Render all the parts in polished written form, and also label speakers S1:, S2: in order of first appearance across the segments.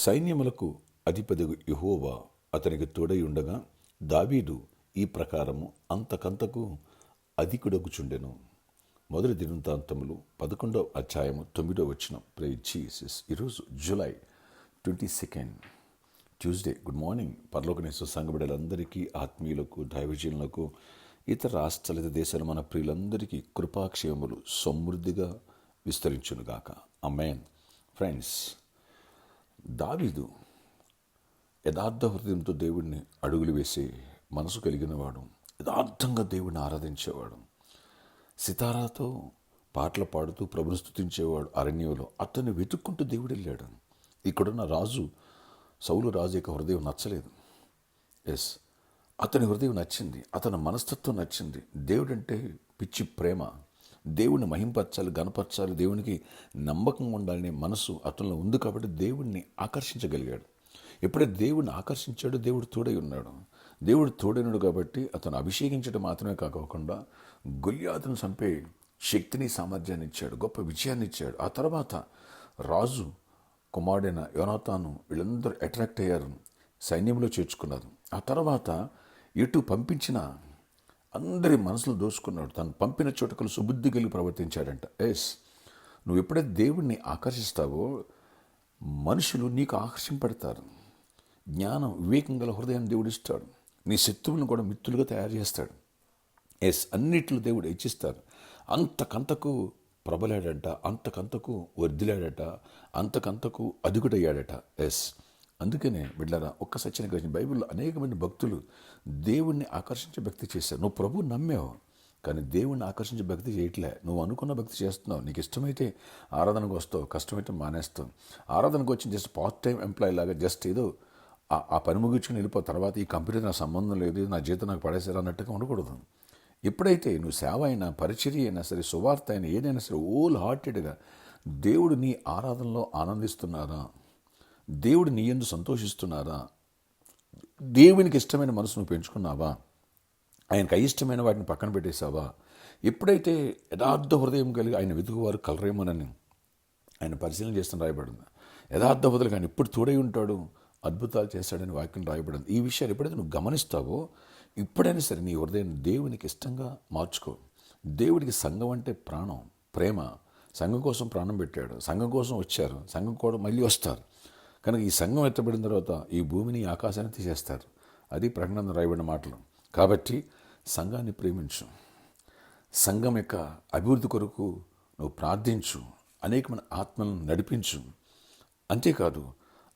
S1: సైన్యములకు అధిపతిగు యెహోవా అతనికి తోడై ఉండగా దావీదు ఈ ప్రకారము అంతకంతకు అధికుడగుచుండెను. మొదటి దినవృత్తాంతములు 11వ అధ్యాయము 9వ వచనం. Praise Jesus. ఈరోజు జూలై 22 ట్యూస్డే. Good morning. పరలోకనేశ్వర సంఘబిడ్డలందరికీ, ఆత్మీయులకు, దైవజనులకు, ఇతర రాష్ట్రాల దేశాల మన ప్రియులందరికీ కృపాక్షేమములు సమృద్ధిగా విస్తరించునుగాక. ఆమేన్. ఫ్రెండ్స్, దావీదు యథార్థ హృదయంతో దేవుడిని అడుగులు వేసే మనసు కలిగినవాడు, యథార్థంగా దేవుడిని ఆరాధించేవాడు, సితారాతో పాటలు పాడుతూ ప్రభుని స్తుతించేవాడు. అరణ్యంలో అతన్ని వెతుక్కుంటూ దేవుడు వెళ్ళాడు. ఇక్కడున్న రాజు, సౌలు రాజు యొక్క హృదయం నచ్చలేదు. అతని హృదయం నచ్చింది, అతని మనస్తత్వం నచ్చింది. దేవుడంటే పిచ్చి ప్రేమ, దేవుణ్ణి మహింపరచాలి, గణపరచాలి, దేవునికి నమ్మకంగా ఉండాలనే మనసు అతనిలో ఉంది. కాబట్టి దేవుణ్ణి ఆకర్షించగలిగాడు. ఎప్పుడైతే దేవుణ్ణి ఆకర్షించాడో దేవుడు తోడై ఉన్నాడు. దేవుడు తోడైనడు కాబట్టి అతను అభిషేకించడం మాత్రమే కాకుండా గొల్యాతును చంపే శక్తిని, సామర్థ్యాన్ని ఇచ్చాడు, గొప్ప విజయాన్ని ఇచ్చాడు. ఆ తర్వాత రాజు కుమారుడైన యోనాతాను వీళ్ళందరూ అట్రాక్ట్ అయ్యారు, సైన్యంలో చేర్చుకున్నారు. ఆ తర్వాత ఎటు పంపించిన అందరి మనసులు దోచుకున్నాడు. తను పంపిన చోటకలు సుబుద్ధి కలిగి ప్రవర్తించాడంట. నువ్వు ఎప్పుడైతే దేవుణ్ణి ఆకర్షిస్తావో మనుషులు నీకు ఆకర్షింపడతారు. జ్ఞానం, వివేకం గల హృదయాన్ని దేవుడు ఇస్తాడు. నీ శత్రువులను కూడా మిత్రులుగా తయారు చేస్తాడు. అన్నిట్లో దేవుడు హెచ్చిస్తాడు. అంతకంతకు ప్రబలాడట, అంతకంతకు వర్ధిలాడట, అంతకంతకు అదుగుడయ్యాడట. అందుకనే బిడ్డలారా, ఒక్క సత్యాన్ని గ్రహించి, బైబిల్లో అనేక మంది భక్తులు దేవుణ్ణి ఆకర్షించే భక్తి చేశారు. నువ్వు ప్రభువు నమ్మావు, కానీ దేవుణ్ణి ఆకర్షించే భక్తి చేయట్లే. నువ్వు అనుకున్న భక్తి చేస్తున్నావు. నీకు ఇష్టమైతే ఆరాధనకు వస్తావు, కష్టమైతే మానేస్తావు. ఆరాధనకు వచ్చి జస్ట్ పార్ట్ టైం ఎంప్లాయీ లాగా జస్ట్ ఏదో ఆ పని ముగించుకుని వెళ్ళిపో, తర్వాత ఈ కంపెనీ నాకు సంబంధం లేదు, నా జీతం నాకు పడేసారు అన్నట్టుగా ఉండకూడదు. ఎప్పుడైతే నువ్వు సేవ అయినా, పరిచర్య అయినా సరే, సువార్త అయినా, ఏదైనా సరే హోల్ హార్టెడ్గా దేవుడు నీ ఆరాధనలో ఆనందిస్తున్నారా, దేవుడు నీ యందు సంతోషిస్తున్నారా, దేవునికి ఇష్టమైన మనసు నువ్వు పెంచుకున్నావా, ఆయనకు అయిష్టమైన వాటిని పక్కన పెట్టేశావా? ఎప్పుడైతే యథార్థ హృదయం కలిగి ఆయన వెతుకువారు కలరేమోనని ఆయన పరిశీలన చేస్తున్న రాయబడింది. యథార్థ హృదయం ఆయన ఎప్పుడు తోడై ఉంటాడు, అద్భుతాలు చేస్తాడని వాక్యం రాయబడింది. ఈ విషయాలు ఎప్పుడైతే నువ్వు గమనిస్తావో ఇప్పుడైనా సరే నీ హృదయాన్ని దేవునికి ఇష్టంగా మార్చుకో. దేవుడికి సంఘం అంటే ప్రాణం, ప్రేమ. సంఘం కోసం ప్రాణం పెట్టాడు, సంఘం కోసం వచ్చారు, సంఘం కూడా మళ్ళీ వస్తారు. కనుక ఈ సంఘం ఎత్తబడిన తర్వాత ఈ భూమిని, ఆకాశాన్ని తీసేస్తారు. అది ప్రకటన రాయబడిన మాటలు. కాబట్టి సంఘాన్ని ప్రేమించు, సంఘం యొక్క అభివృద్ధి కొరకు నువ్వు ప్రార్థించు, అనేకమైన ఆత్మలను నడిపించు. అంతేకాదు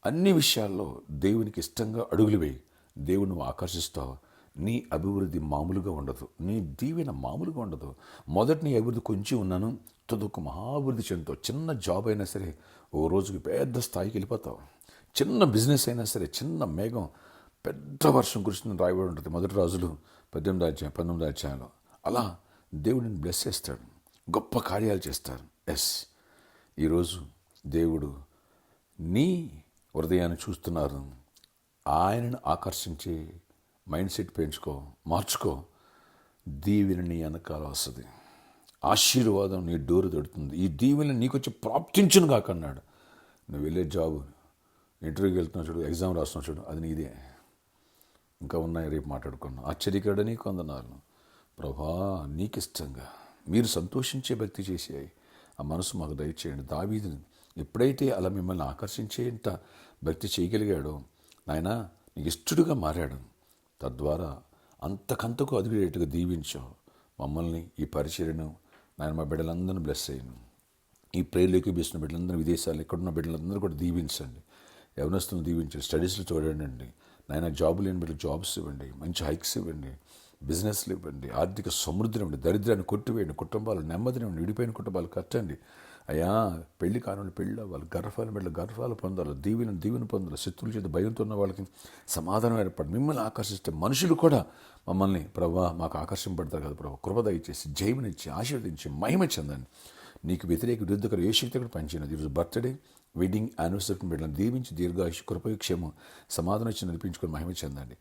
S1: అన్ని విషయాల్లో దేవునికి ఇష్టంగా అడుగులు వేయి. దేవుడు నువ్వు ఆకర్షిస్తావు. నీ అభివృద్ధి మామూలుగా ఉండదు, నీ దీవెన మామూలుగా ఉండదు. మొదటి నీ అభివృద్ధి కొంచెం ఉన్నాను, తొదొక మహాభివృద్ధి చెందుతావు. చిన్న జాబ్ అయినా సరే ఓ రోజుకి పెద్ద స్థాయికి వెళ్ళిపోతావు. చిన్న బిజినెస్ అయినా సరే, చిన్న మేఘం పెద్ద వర్షం కురుస్తుందని రాయబడి ఉంటుంది మొదటి రాజులు 19వ అధ్యాయంలో. అలా దేవుడిని బ్లెస్ చేస్తాడు, గొప్ప కార్యాలు చేస్తారు. ఈరోజు దేవుడు నీ హృదయాన్ని చూస్తున్నారు. ఆయనను ఆకర్షించే మైండ్ సెట్ పెంచుకో, మార్చుకో. దీవెన నీ వెనకాల వస్తుంది, ఆశీర్వాదం నీ డోరు తడుతుంది. ఈ దీవెన నీకు వచ్చి ప్రాప్తించును కాక అన్నాడు. నువ్వు వెళ్ళే జాబు, ఇంటర్వ్యూకి వెళ్తున్నావు చూడు, ఎగ్జామ్ రాస్తున్నావు చూడు, అది నీదే. ఇంకా ఉన్నాయి, రేపు మాట్లాడుకున్నాం. ఆశ్చర్యకరుడు నీకు వందనాలు ప్రభా, నీకు ఇష్టంగా మీరు సంతోషించే భక్తి చేసాయి. ఆ మనసు మాకు దయచేయండి. దావీదుని ఎప్పుడైతే అలా మిమ్మల్ని ఆకర్షించేంత భక్తి చేయగలిగాడో నాయనా, నీకు ఇష్టడుగా మారాడు. తద్వారా అంతకంతకు అదిగేట్టుగా దీవించావు మమ్మల్ని. ఈ పరిచర్యను నాయన మా బిడ్డలందరినీ బ్లెస్ అయ్యాను. ఈ ప్రేయర్లోకి వేసిన బిడ్డలందరూ, విదేశాలు ఎక్కడున్న బిడ్డలందరూ కూడా దీవించండి. యవనస్తులను దీవించండి. స్టడీస్లో చూడండి నాయన. జాబు లేని బిడ్డలు జాబ్స్ ఇవ్వండి, మంచి హైక్స్ ఇవ్వండి, బిజినెస్లు ఇవ్వండి, ఆర్థిక సమృద్ధిని ఇవ్వండి, దరిద్రాన్ని కొట్టివేయండి, కుటుంబాలు నెమ్మదిని, విడిపోయిన కుటుంబాలు కట్టండి అయ్యా. పెళ్లి కాని పెళ్ళి అవ్వాలి, గర్భాలు బిడ్డలు గర్భాలు పొందాలి, దీవెన పొందాలి. శత్రువుల చేత భయంతో ఉన్న వాళ్ళకి సమాధానం ఏర్పడి మిమ్మల్ని ఆకర్షిస్తే మనుషులు కూడా మమ్మల్ని ప్రభా మాకు ఆకర్షింపడతారు కదా ప్రభా. కృప దయచేసి జయమునిచ్చి ఆశీర్వదించి మహిమ చెందండి. నీకు వ్యతిరేక విరుద్ధకర ఏ శక్తి కూడా పనిచేయదు. ఈరోజు బర్త్డే, వెడ్డింగ్, యానివర్సరీ బిడ్డలను దీవించి దీర్ఘాయుష్, కృపయుక్షేమం, సమాధానం ఇచ్చి నడిపించుకొని మహిమ చెందండి.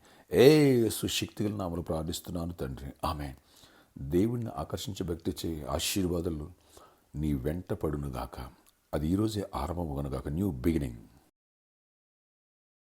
S1: సుశక్తిగల నామములో ప్రార్థిస్తున్నాను తండ్రి, ఆమేన్. దేవుణ్ణి ఆకర్షించే భక్తి చేయి. ఆశీర్వాదాలు నీ వెంట పడునుగాక. అది ఈరోజే ఆరంభమగునుగాక. New beginning.